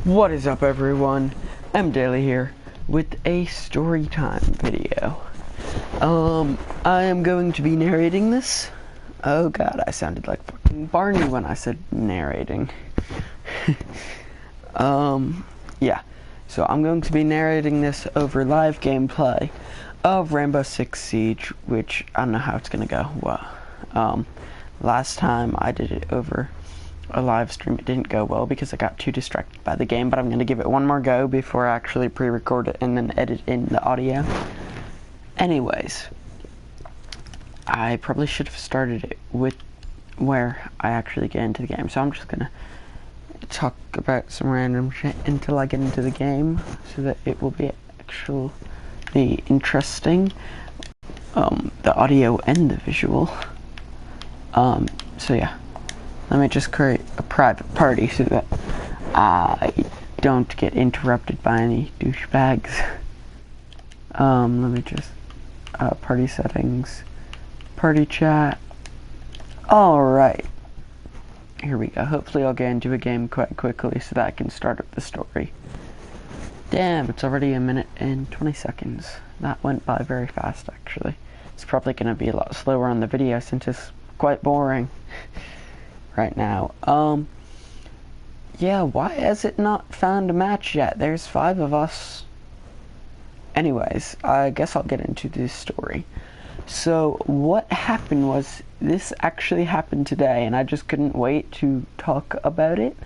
What is up, everyone? mdaley here with a story time video. I am going to be narrating this. Oh god, I sounded like fucking Barney when I said narrating. Yeah. So I'm going to be narrating this over live gameplay of Rainbow Six Siege, which I don't know how it's gonna go. Well, last time I did it over a live stream, it didn't go well because I got too distracted by the game, but I'm going to give it one more go before I actually pre-record it and then edit in the audio. Anyways, I probably should have started it with where I actually get into the game, so I'm just going to talk about some random shit until I get into the game so that it will be actually interesting, the audio and the visual. So yeah. Let me just create a private party so that I don't get interrupted by any douchebags. Let me just, party settings, party chat. Alright. Here we go. Hopefully I'll get into a game quite quickly so that I can start up the story. Damn, it's already 1 minute and 20 seconds. That went by very fast, actually. It's probably going to be a lot slower on the video since it's quite boring right now. Yeah, why has it not found a match yet? There's 5 of us. Anyways, I guess I'll get into this story. So what happened was, this actually happened today and I just couldn't wait to talk about it.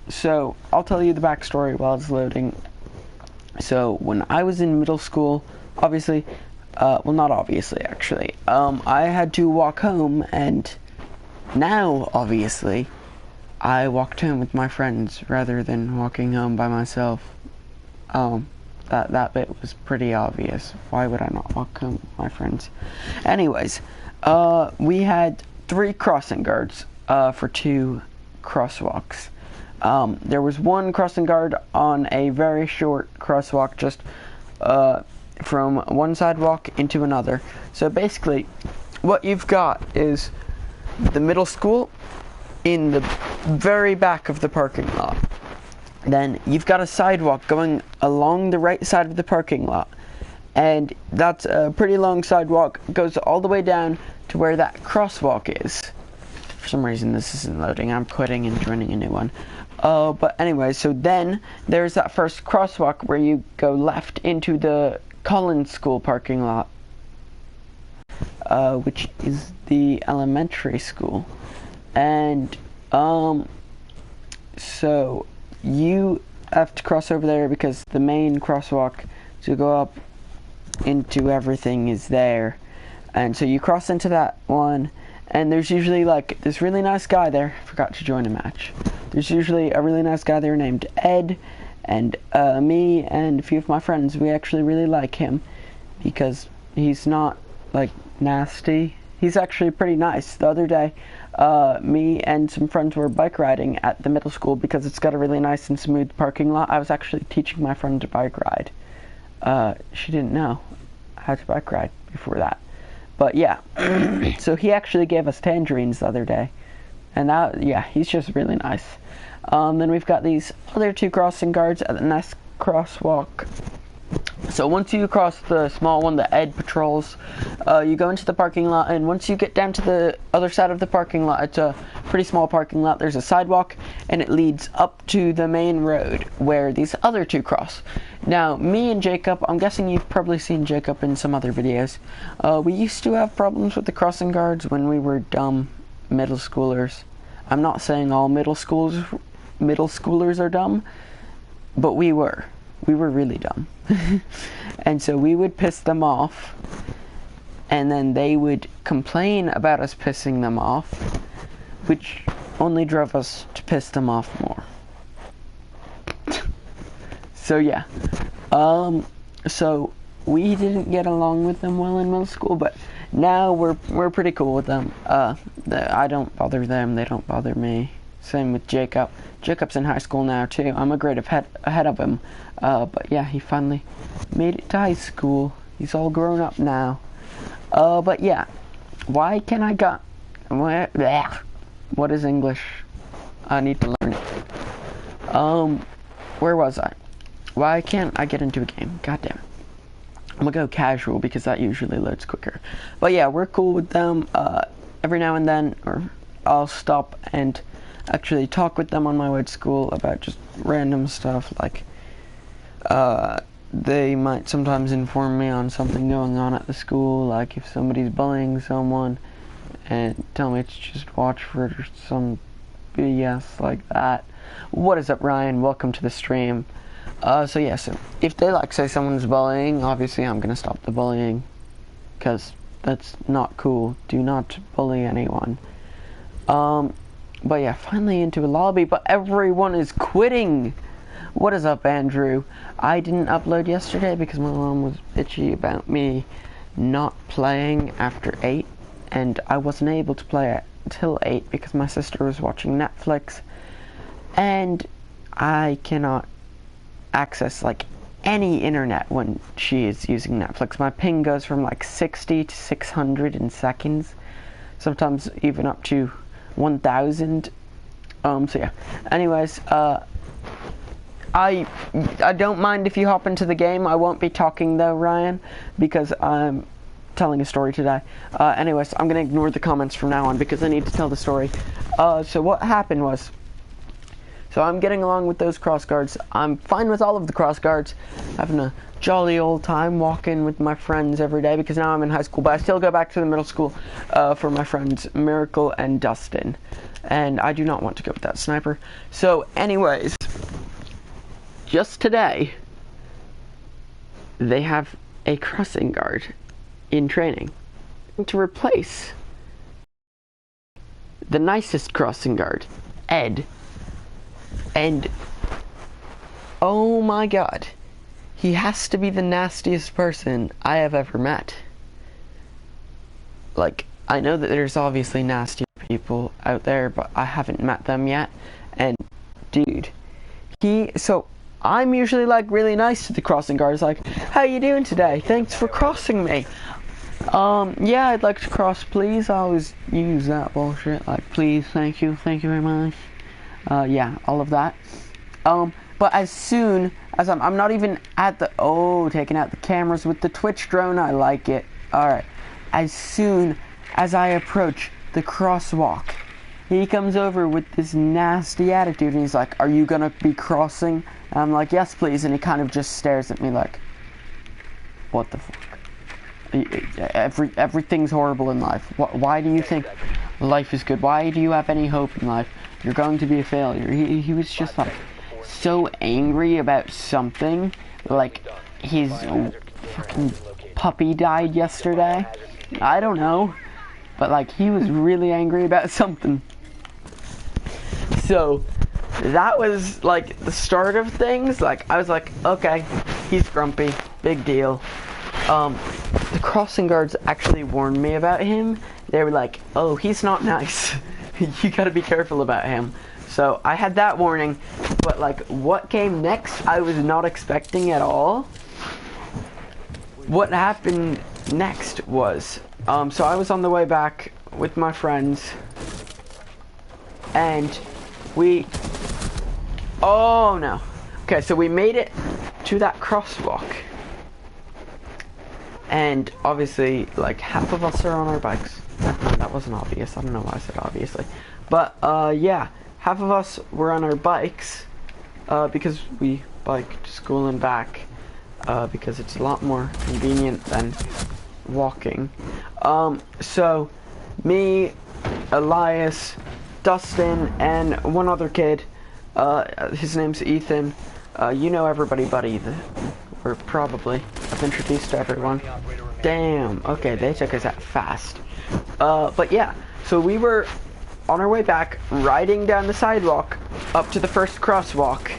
So I'll tell you the backstory while it's loading. So when I was in middle school, obviously, well, not obviously, actually. I had to walk home, and now, obviously, I walked home with my friends rather than walking home by myself. That bit was pretty obvious. Why would I not walk home with my friends? Anyways, we had 3 crossing guards, for 2 crosswalks. There was 1 crossing guard on a very short crosswalk, just, from one sidewalk into another. So basically, what you've got is the middle school in the very back of the parking lot. Then you've got a sidewalk going along the right side of the parking lot. And that's a pretty long sidewalk, goes all the way down to where that crosswalk is. For some reason this isn't loading, I'm quitting and joining a new one. But anyway, so then there's that first crosswalk where you go left into the Collins School parking lot, which is the elementary school. And so you have to cross over there because the main crosswalk to go up into everything is there. And so you cross into that one, and there's usually like this really nice guy there. Forgot to join a match. There's usually a really nice guy there named Ed, and me and a few of my friends, we actually really like him because he's not like nasty. He's actually pretty nice. The other day, me and some friends were bike riding at the middle school because it's got a really nice and smooth parking lot. I was actually teaching my friend to bike ride. She didn't know how to bike ride before that. But yeah, so he actually gave us tangerines the other day. And that, yeah, he's just really nice. Then we've got these other 2 crossing guards at the next crosswalk. So once you cross the small one that Ed patrols, you go into the parking lot, and once you get down to the other side of the parking lot, it's a pretty small parking lot, there's a sidewalk, and it leads up to the main road where these other 2 cross. Now, me and Jacob, I'm guessing you've probably seen Jacob in some other videos, we used to have problems with the crossing guards when we were dumb middle schoolers. I'm not saying all middle schoolers are dumb, but we were really dumb. And so we would piss them off, and then they would complain about us pissing them off, which only drove us to piss them off more. So yeah, so we didn't get along with them well in middle school, but now we're pretty cool with them. I don't bother them, they don't bother me. Same with Jacob. Jacob's in high school now too. I'm a grade ahead of him. But yeah, he finally made it to high school. He's all grown up now. But yeah, why can what is English? I need to learn it. Where was I? Why can't I get into a game? God damn it. I'm gonna go casual because that usually loads quicker. But yeah, we're cool with them. Every now and then, or I'll stop and actually talk with them on my way to school about just random stuff. Like, they might sometimes inform me on something going on at the school, like if somebody's bullying someone, and tell me to just watch for some BS like that. What is up, Ryan? Welcome to the stream. So yeah, so if they say someone's bullying, obviously I'm gonna stop the bullying, because that's not cool. Do not bully anyone. But yeah, finally into a lobby, but everyone is quitting. What is up, Andrew? I didn't upload yesterday because my mom was bitchy about me not playing after 8, and I wasn't able to play it till 8 because my sister was watching Netflix, and I cannot access any internet when she is using Netflix. My ping goes from 60 to 600 in seconds, sometimes even up to 1000. So yeah, anyways, I don't mind if you hop into the game. I won't be talking though, Ryan, because I'm telling a story today. Anyways, I'm gonna ignore the comments from now on because I need to tell the story. So what happened was, so I'm getting along with those cross guards. I'm fine with all of the cross guards, having a jolly old time walking with my friends every day because now I'm in high school, but I still go back to the middle school for my friends Miracle and Dustin, and I do not want to go with that sniper. So anyways, just today they have a crossing guard in training to replace the nicest crossing guard, Ed. And oh my god, he has to be the nastiest person I have ever met. I know that there's obviously nasty people out there, but I haven't met them yet. And dude, so I'm usually really nice to the crossing guards, how you doing today? Thanks for crossing me. Yeah, I'd like to cross, please. I always use that bullshit, please, thank you very much. Yeah, all of that. But as soon as I'm not even at the, taking out the cameras with the Twitch drone, I like it. Alright. As soon as I approach the crosswalk, he comes over with this nasty attitude, and he's like, are you gonna be crossing? And I'm like, yes, please. And he kind of just stares at me like, what the fuck? Everything's horrible in life. Why do you think life is good? Why do you have any hope in life? You're going to be a failure. He was just so angry about something, his fucking puppy died yesterday. I don't know, but he was really angry about something. So that was the start of things. I was like, okay, he's grumpy, big deal. The crossing guards actually warned me about him. They were like, oh, he's not nice. You gotta be careful about him. So I had that warning, but what came next I was not expecting at all. What happened next was, so I was on the way back with my friends, and oh no. Okay, so we made it to that crosswalk, and obviously half of us are on our bikes. That wasn't obvious. I don't know why I said obviously, but yeah, half of us were on our bikes because we bike to school and back because it's a lot more convenient than walking. So me, Elias, Dustin, and one other kid, his name's Ethan. You know everybody but Ethan, or probably. I've introduced to everyone. Damn, okay, they took us that fast. But yeah, so we were on our way back, riding down the sidewalk up to the first crosswalk,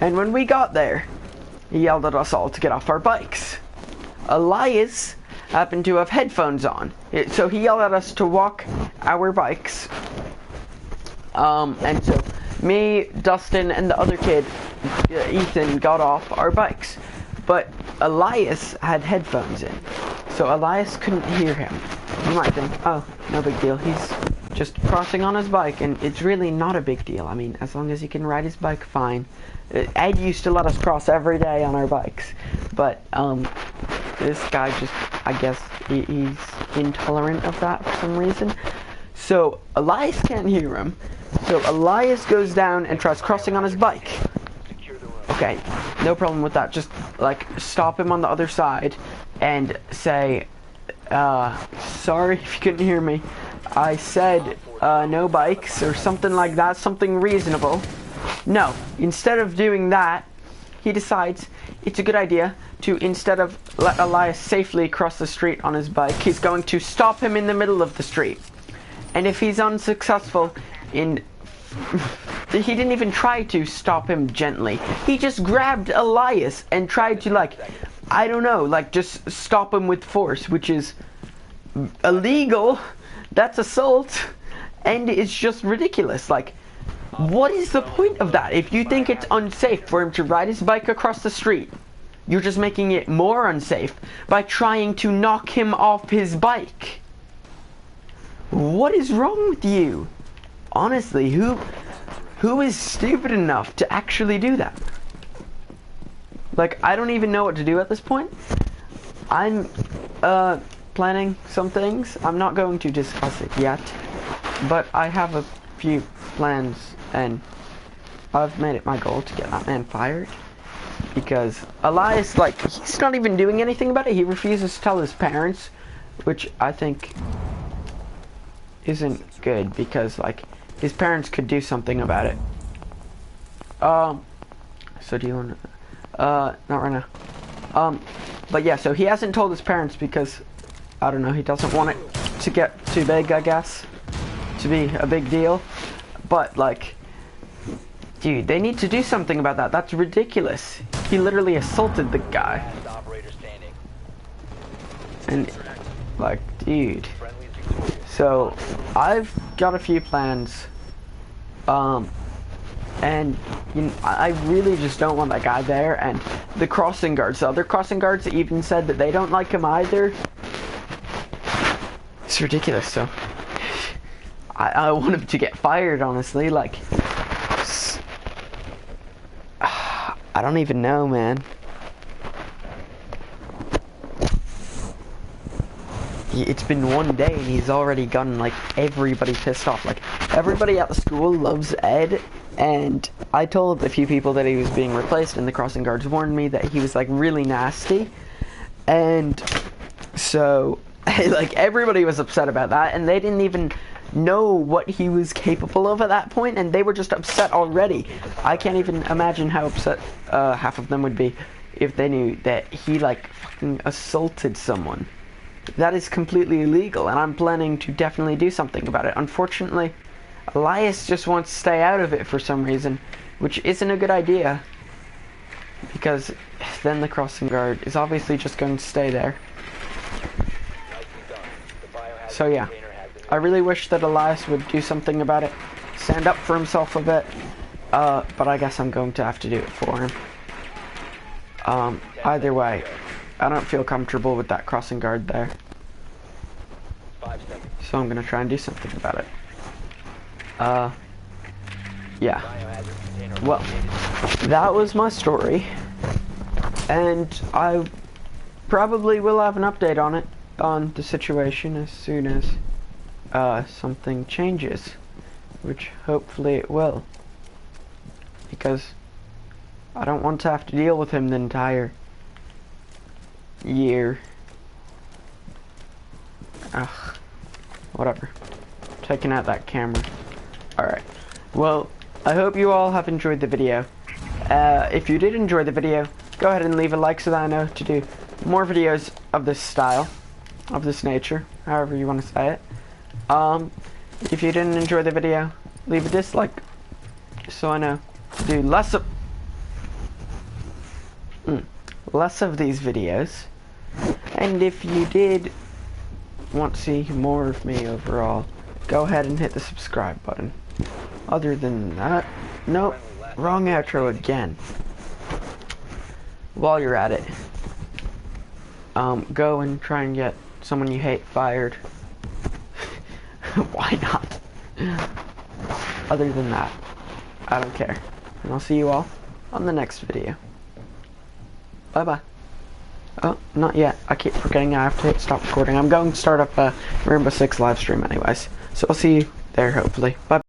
and when we got there, he yelled at us all to get off our bikes. Elias happened to have headphones on, so he yelled at us to walk our bikes. And so me, Dustin, and the other kid, Ethan, got off our bikes, but Elias had headphones in, so Elias couldn't hear him. You might think, oh, no big deal, he's just crossing on his bike, and it's really not a big deal. I mean, as long as he can ride his bike, fine. Ed used to let us cross every day on our bikes, but this guy just, I guess, he's intolerant of that for some reason. So Elias can't hear him, so Elias goes down and tries crossing on his bike. Okay, no problem with that. Just like stop him on the other side and say, sorry if you couldn't hear me. I said no bikes or something like that, something reasonable. No, instead of doing that, he decides it's a good idea to, instead of let Elias safely cross the street on his bike, he's going to stop him in the middle of the street. And if he's unsuccessful in... he didn't even try to stop him gently. He just grabbed Elias and tried to, like, I don't know, like, just stop him with force, which is illegal. That's assault. And it's just ridiculous. Like, what is the point of that? If you think it's unsafe for him to ride his bike across the street, you're just making it more unsafe by trying to knock him off his bike. What is wrong with you? Honestly, who is stupid enough to actually do that? Like, I don't even know what to do at this point. I'm planning some things. I'm not going to discuss it yet, but I have a few plans, and I've made it my goal to get that man fired. Because Elias, like, he's not even doing anything about it. He refuses to tell his parents, which I think isn't good, because, like, his parents could do something about it. So do you want to, not right now. But yeah, so he hasn't told his parents because, I don't know, he doesn't want it to get too big, I guess, to be a big deal. But, like, dude, they need to do something about that. That's ridiculous. He literally assaulted the guy. And, like, dude. So, I've got a few plans. And, you know, I really just don't want that guy there. And the crossing guards, the other crossing guards even said that they don't like him either. It's ridiculous, so. I want him to get fired, honestly. Like, I don't even know, man. It's been one day and he's already gotten, like, everybody pissed off. Like, everybody at the school loves Ed, and I told a few people that he was being replaced, and the crossing guards warned me that he was, like, really nasty. And so, like, everybody was upset about that, and they didn't even know what he was capable of at that point, and they were just upset already. I can't even imagine how upset half of them would be if they knew that he, like, fucking assaulted someone. That is completely illegal, and I'm planning to definitely do something about it. Unfortunately, Elias just wants to stay out of it for some reason, which isn't a good idea, because then the crossing guard is obviously just going to stay there. So yeah, I really wish that Elias would do something about it, stand up for himself a bit, but I guess I'm going to have to do it for him. Either way, I don't feel comfortable with that crossing guard there. So I'm gonna try and do something about it. Yeah. Well, that was my story. And I probably will have an update on it, on the situation, as soon as something changes. Which hopefully it will. Because I don't want to have to deal with him the entire year. Ugh. Whatever. Taking out that camera. Alright. Well, I hope you all have enjoyed the video. If you did enjoy the video, go ahead and leave a like so that I know to do more videos of this style, of this nature, however you want to say it. If you didn't enjoy the video, leave a dislike, so I know to do less of these videos. And if you did want to see more of me overall, go ahead and hit the subscribe button. Other than that, nope, wrong outro again. While you're at it, go and try and get someone you hate fired. Why not? Other than that, I don't care. And I'll see you all on the next video. Bye bye. Oh, not yet. I keep forgetting I have to hit stop recording. I'm going to start up a Rainbow Six live stream anyways. So I'll see you there hopefully. Bye.